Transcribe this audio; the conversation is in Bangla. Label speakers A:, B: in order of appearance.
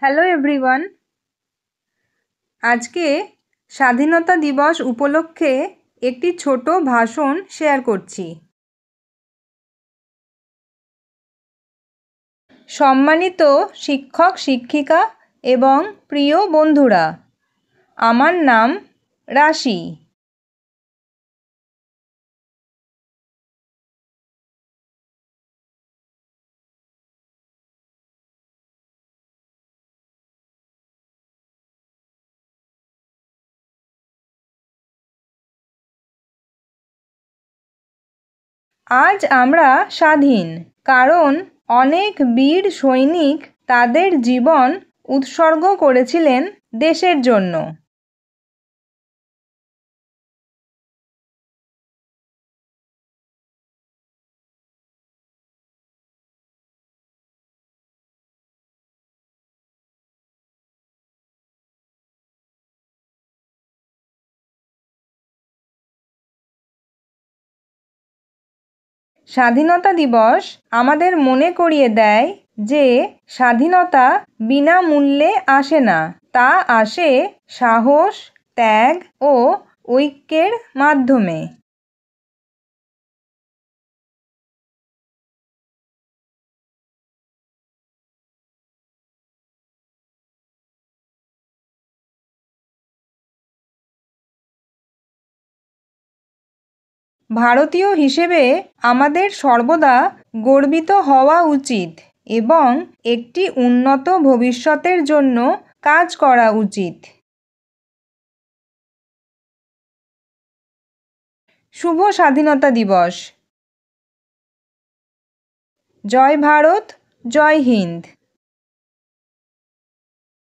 A: Hello everyone. আজকে স্বাধীনতা দিবস উপলক্ষে একটি ছোট ভাষণ শেয়ার করছি। সম্মানিত শিক্ষক শিক্ষিকা এবং প্রিয় বন্ধুরা, আমার নাম রাশি। আজ আমরা স্বাধীন, কারণ অনেক বীর সৈনিক তাদের জীবন উৎসর্গ করেছিলেন দেশের জন্য। স্বাধীনতা দিবস আমাদের মনে করিয়ে দেয় যে স্বাধীনতা বিনামূল্যে আসে না, তা আসে সাহস, ত্যাগ ও ঐক্যের মাধ্যমে। ভারতীয় হিসেবে আমাদের সর্বদা গর্বিত হওয়া উচিত এবং একটি উন্নত ভবিষ্যতের জন্য কাজ করা উচিত। শুভ স্বাধীনতা দিবস। জয় ভারত, জয় হিন্দ।